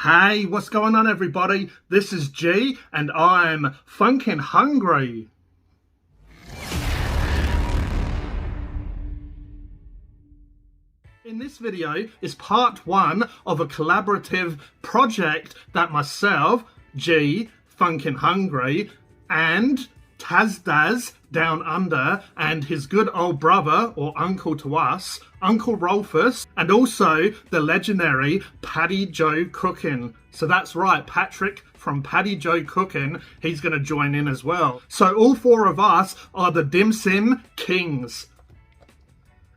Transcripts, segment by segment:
Hey, what's going on everybody? This is G and I'm Phunken hungry. In this video is part one of a collaborative project that myself, G, Phunken hungry, and Tazdaz down under and his good old brother or uncle to us, Uncle Rolfus, and also the legendary Paddy Joe Cooking. So that's right, Patrick from Paddy Joe Cooking, he's going to join in as well. So all four of us are the Dim Sim Kings.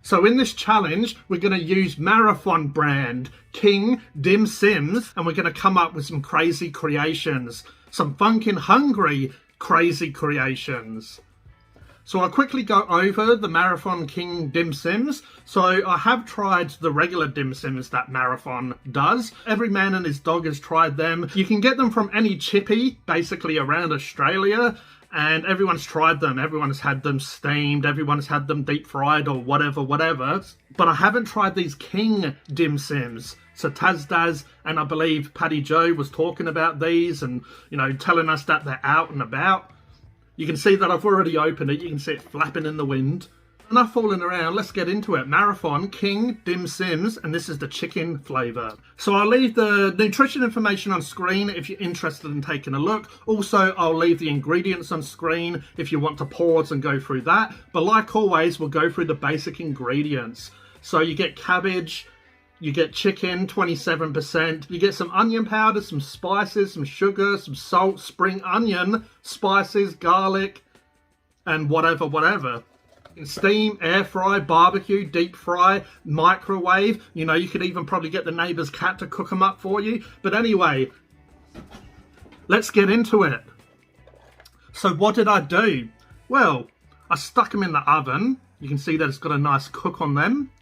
So in this challenge, we're going to use Marathon brand King Dim Sims, and we're going to come up with some crazy creations, some Phunken hungry crazy creations. So I'll quickly go over the Marathon King Dim Sims. So I have tried the regular Dim Sims that Marathon does. Every man and his dog has tried them. You can get them from any chippy, basically around Australia, and everyone's tried them. Everyone's had them steamed, everyone's had them deep fried or whatever. But I haven't tried these King Dim Sims. So Tazdaz and I believe Paddy Joe was talking about these and, you know, telling us that they're out and about. You can see that I've already opened it. You can see it flapping in the wind. Enough fooling around, let's get into it. Marathon King Dim Sims, and this is the chicken flavour. So I'll leave the nutrition information on screen if you're interested in taking a look. Also, I'll leave the ingredients on screen if you want to pause and go through that. But like always, we'll go through the basic ingredients. So you get cabbage, you get chicken, 27%. You get some onion powder, some spices, some sugar, some salt, spring onion, spices, garlic, and whatever. Steam, air fry, barbecue, deep fry, microwave. You know, you could even probably get the neighbour's cat to cook them up for you. But anyway, let's get into it. So what did I do? Well, I stuck them in the oven. You can see that it's got a nice cook on them.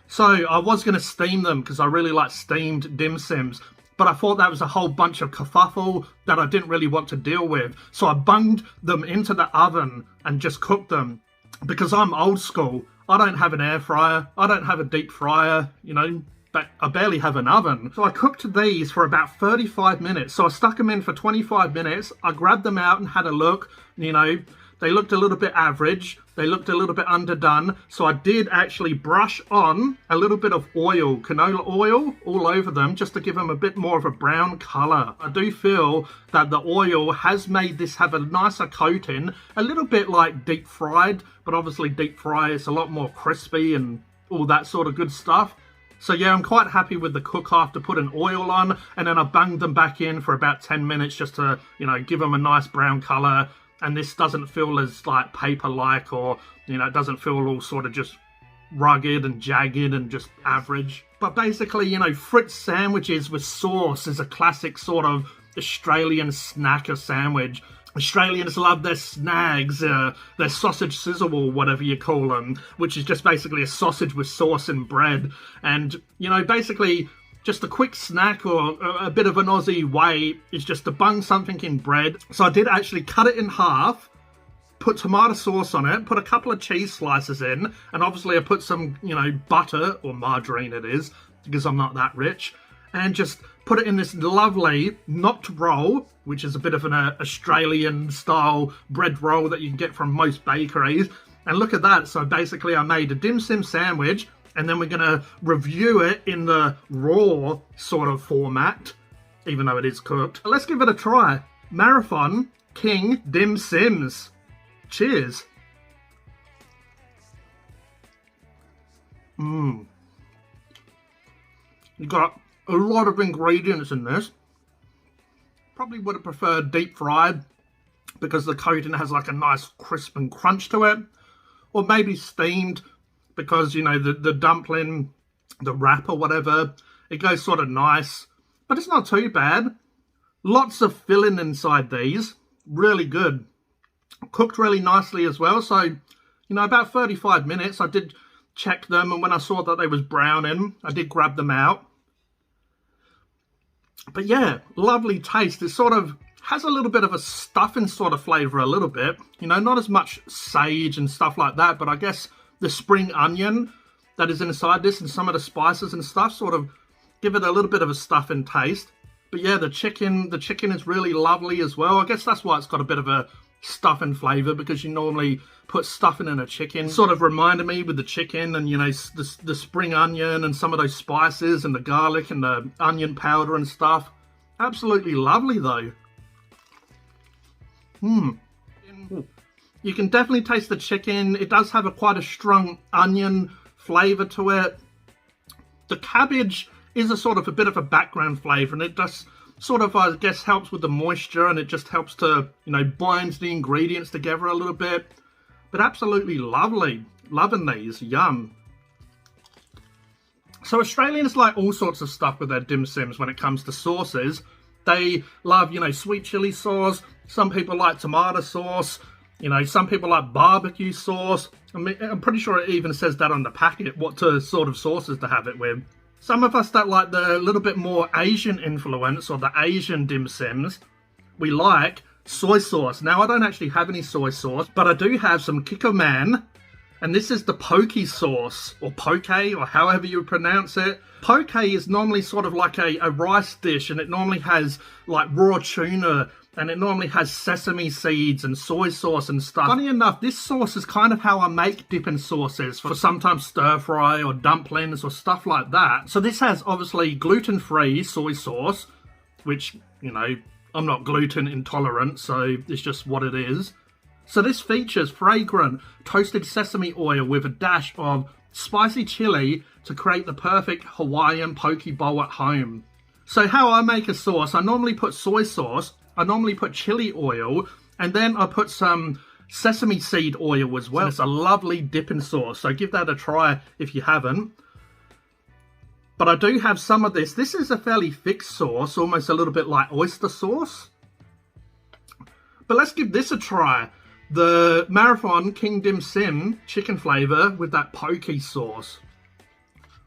So I was going to steam them because I really like steamed dim sims, but I thought that was a whole bunch of kerfuffle that I didn't really want to deal with. So I bunged them into the oven and just cooked them because I'm old school. I don't have an air fryer. I don't have a deep fryer, you know, but I barely have an oven. So I cooked these for about 35 minutes. So I stuck them in for 25 minutes. I grabbed them out and had a look, you know. They looked a little bit average. They looked a little bit underdone. So I did actually brush on a little bit of oil, canola oil, all over them just to give them a bit more of a brown colour. I do feel that the oil has made this have a nicer coating, a little bit like deep fried, but obviously deep fry is a lot more crispy and all that sort of good stuff. So yeah, I'm quite happy with the cook after putting oil on, and then I bunged them back in for about 10 minutes just to, you know, give them a nice brown colour. And this doesn't feel as like paper-like, or, you know, it doesn't feel all sort of just rugged and jagged and just average. But basically, you know, Fritz sandwiches with sauce is a classic sort of Australian snacker sandwich. Australians love their snags, their sausage sizzle or whatever you call them, which is just basically a sausage with sauce and bread. And, you know, basically just a quick snack or a bit of an Aussie way is just to bung something in bread. So I did actually cut it in half, put tomato sauce on it, put a couple of cheese slices in, and obviously I put some, you know, butter, or margarine it is, because I'm not that rich, and just put it in this lovely knocked roll, which is a bit of an Australian style bread roll that you can get from most bakeries. And look at that. So basically I made a dim sim sandwich, and then we're going to review it in the raw sort of format, even though it is cooked. Let's give it a try. Marathon King Dim Sims. Cheers. You've got a lot of ingredients in this. Probably would have preferred deep fried because the coating has like a nice crisp and crunch to it. Or maybe steamed, because, you know, the dumpling, the wrap or whatever, it goes sort of nice. But it's not too bad. Lots of filling inside these. Really good. Cooked really nicely as well. So, you know, about 35 minutes. I did check them, and when I saw that they was browning, I did grab them out. But yeah, lovely taste. It sort of has a little bit of a stuffing sort of flavour a little bit. You know, not as much sage and stuff like that, but I guess the spring onion that is inside this, and some of the spices and stuff sort of give it a little bit of a stuffing taste. But yeah, the chicken is really lovely as well. I guess that's why it's got a bit of a stuffing flavour, because you normally put stuffing in a chicken. Sort of reminded me with the chicken and, you know, the spring onion and some of those spices and the garlic and the onion powder and stuff. Absolutely lovely though. You can definitely taste the chicken. It does have quite a strong onion flavour to it. The cabbage is a bit of a background flavour, and it just sort of, I guess, helps with the moisture, and it just helps to, you know, bind the ingredients together a little bit. But absolutely lovely. Loving these. Yum. So Australians like all sorts of stuff with their dim sims when it comes to sauces. They love, you know, sweet chili sauce. Some people like tomato sauce. You know, some people like barbecue sauce. I mean, I'm pretty sure it even says that on the packet, what sort of sauces to have it with. Some of us that like the little bit more Asian influence, or the Asian dim sims, we like soy sauce. Now, I don't actually have any soy sauce, but I do have some Kikkoman, and this is the poke sauce, or poke, or however you pronounce it. Poke is normally sort of like a rice dish, and it normally has like raw tuna, and it normally has sesame seeds and soy sauce and stuff. Funny enough, this sauce is kind of how I make dipping sauces for sometimes stir fry or dumplings or stuff like that. So this has obviously gluten-free soy sauce, which, you know, I'm not gluten intolerant, so it's just what it is. So this features fragrant toasted sesame oil with a dash of spicy chili to create the perfect Hawaiian poke bowl at home. So how I make a sauce, I normally put soy sauce, I normally put chili oil, and then I put some sesame seed oil as well. It's a lovely dipping sauce, so give that a try if you haven't. But I do have some of this. This is a fairly thick sauce, almost a little bit like oyster sauce. But let's give this a try. The Marathon King Dim Sim chicken flavour with that poke sauce.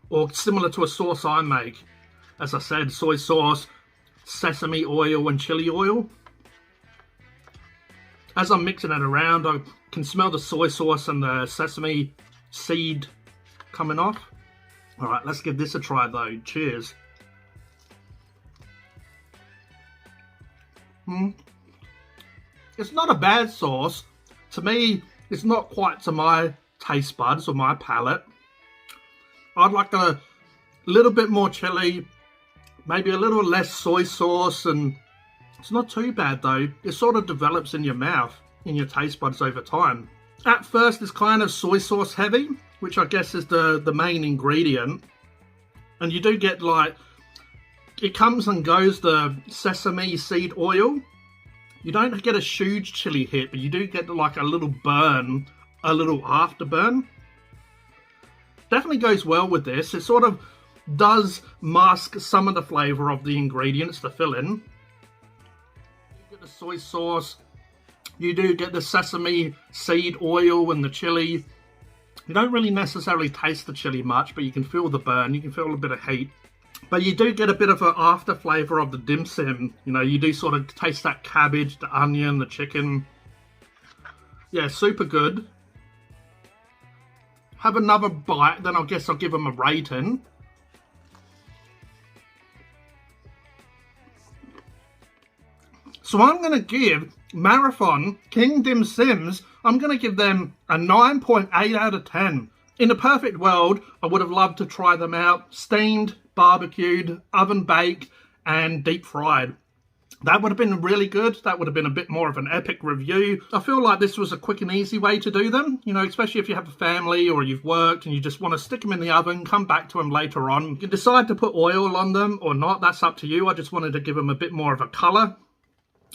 Or similar to a sauce I make. As I said, soy sauce, sesame oil and chili oil. As I'm mixing it around, I can smell the soy sauce and the sesame seed coming off. Alright, let's give this a try though. Cheers. It's not a bad sauce. To me, it's not quite to my taste buds or my palate. I'd like a little bit more chili, maybe a little less soy sauce, and it's not too bad though. It sort of develops in your mouth, in your taste buds over time. At first, it's kind of soy sauce heavy, which I guess is the main ingredient. And you do get like, it comes and goes, the sesame seed oil. You don't get a huge chili hit, but you do get like a little burn, a little afterburn. Definitely goes well with this. It sort of does mask some of the flavour of the ingredients, the filling. You get the soy sauce. You do get the sesame seed oil and the chili. You don't really necessarily taste the chili much, but you can feel the burn. You can feel a bit of heat. But you do get a bit of an after flavour of the dim sim. You know, you do sort of taste that cabbage, the onion, the chicken. Yeah, super good. Have another bite, then I guess I'll give them a rating. So I'm going to give Marathon King Dim Sims, I'm going to give them a 9.8 out of 10. In a perfect world, I would have loved to try them out steamed, barbecued, oven baked, and deep fried. That would have been really good. That would have been a bit more of an epic review. I feel like this was a quick and easy way to do them, you know, especially if you have a family or you've worked and you just want to stick them in the oven, come back to them later on. You can decide to put oil on them or not, that's up to you. I just wanted to give them a bit more of a colour.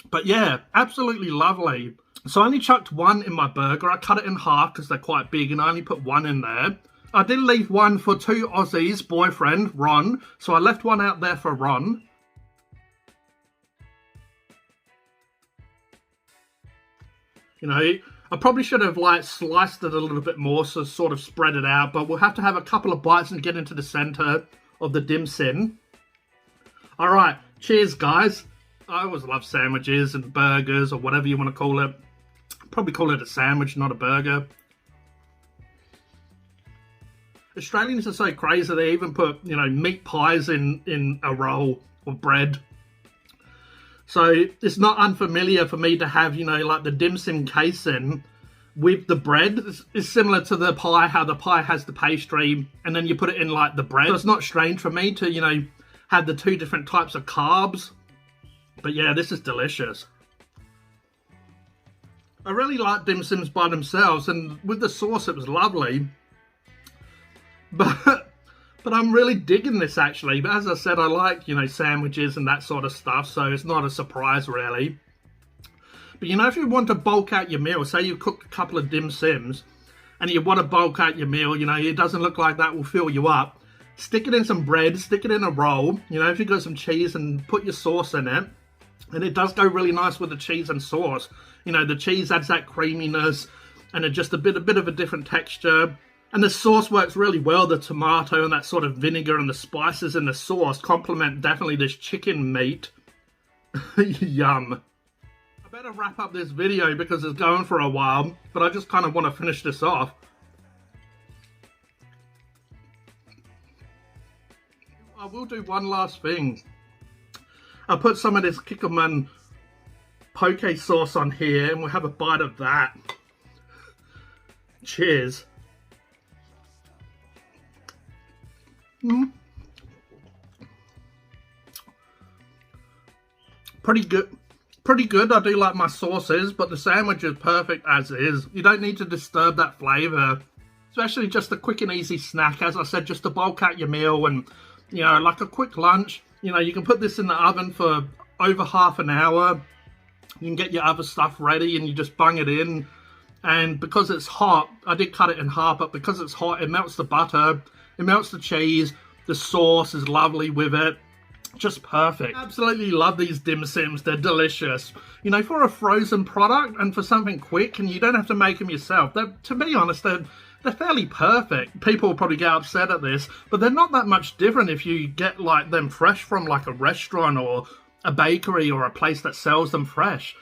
But yeah, absolutely lovely. So I only chucked one in my burger. I cut it in half because they're quite big and I only put one in there. I did leave one for 2 Aussies' boyfriend, Ron. So I left one out there for Ron. You know, I probably should have like sliced it a little bit more so sort of spread it out. But we'll have to have a couple of bites and get into the centre of the dim sim. Alright, cheers guys. I always love sandwiches and burgers or whatever you want to call it. Probably call it a sandwich, not a burger. Australians are so crazy, they even put, you know, meat pies in a roll of bread. So it's not unfamiliar for me to have, you know, like the dim sum casing with the bread. It's similar to the pie, how the pie has the pastry and then you put it in like the bread. So it's not strange for me to, you know, have the two different types of carbs. But yeah, this is delicious. I really like dim sums by themselves, and with the sauce it was lovely. But I'm really digging this actually. But as I said, I like, you know, sandwiches and that sort of stuff, so it's not a surprise really. But you know, if you want to bulk out your meal, say you cook a couple of dim sums and you want to bulk out your meal, you know, it doesn't look like that will fill you up. Stick it in some bread, stick it in a roll, you know, if you've got some cheese, and put your sauce in it. And it does go really nice with the cheese and sauce. You know, the cheese adds that creaminess and just a bit of a different texture. And the sauce works really well. The tomato and that sort of vinegar and the spices in the sauce complement definitely this chicken meat. Yum. I better wrap up this video because it's going for a while, but I just kind of want to finish this off. I will do one last thing. I'll put some of this Kikkoman poke sauce on here and we'll have a bite of that. Cheers. Pretty good. Pretty good. I do like my sauces, but the sandwich is perfect as is. You don't need to disturb that flavour. Especially just a quick and easy snack. As I said, just to bulk out your meal and, you know, like a quick lunch. You know, you can put this in the oven for over half an hour. You can get your other stuff ready and you just bung it in. And because it's hot, I did cut it in half, but because it's hot, it melts the butter, it melts the cheese, the sauce is lovely with it. Just perfect. Absolutely love these dim sums. They're delicious. You know, for a frozen product and for something quick, and you don't have to make them yourself. To be honest, they're fairly perfect. People will probably get upset at this, but they're not that much different if you get like them fresh from like a restaurant or a bakery or a place that sells them fresh.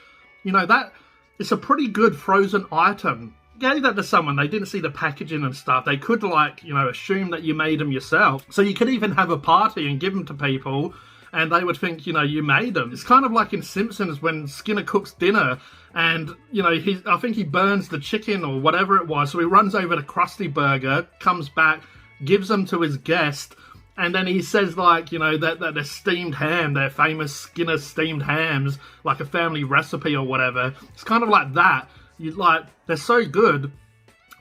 You know, that it's a pretty good frozen item. Gave that to someone, they didn't see the packaging and stuff. They could, like, you know, assume that you made them yourself. So you could even have a party and give them to people and they would think, you know, you made them. It's kind of like in Simpsons when Skinner cooks dinner and, you know, I think he burns the chicken or whatever it was. So he runs over to Krusty Burger, comes back, gives them to his guest, and then he says, like, you know, that they're steamed ham, they're famous Skinner steamed hams, like a family recipe or whatever. It's kind of like that. They're so good.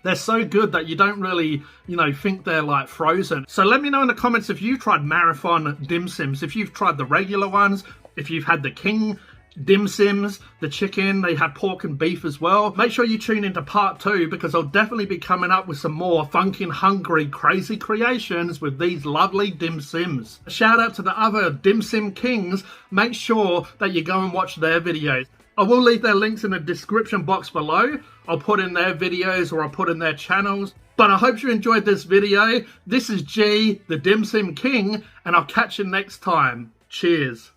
They're so good that you don't really, you know, think they're like frozen. So let me know in the comments if you've tried marathon dim sums, if you've tried the regular ones, if you've had the king dim sums, the chicken, they had pork and beef as well. Make sure you tune into part 2 because I'll definitely be coming up with some more Phunken hungry crazy creations with these lovely dim sums. A shout out to the other dim sum kings. Make sure that you go and watch their videos. I will leave their links in the description box below. I'll put in their videos or I'll put in their channels. But I hope you enjoyed this video. This is G, the Dim Sum King, and I'll catch you next time. Cheers.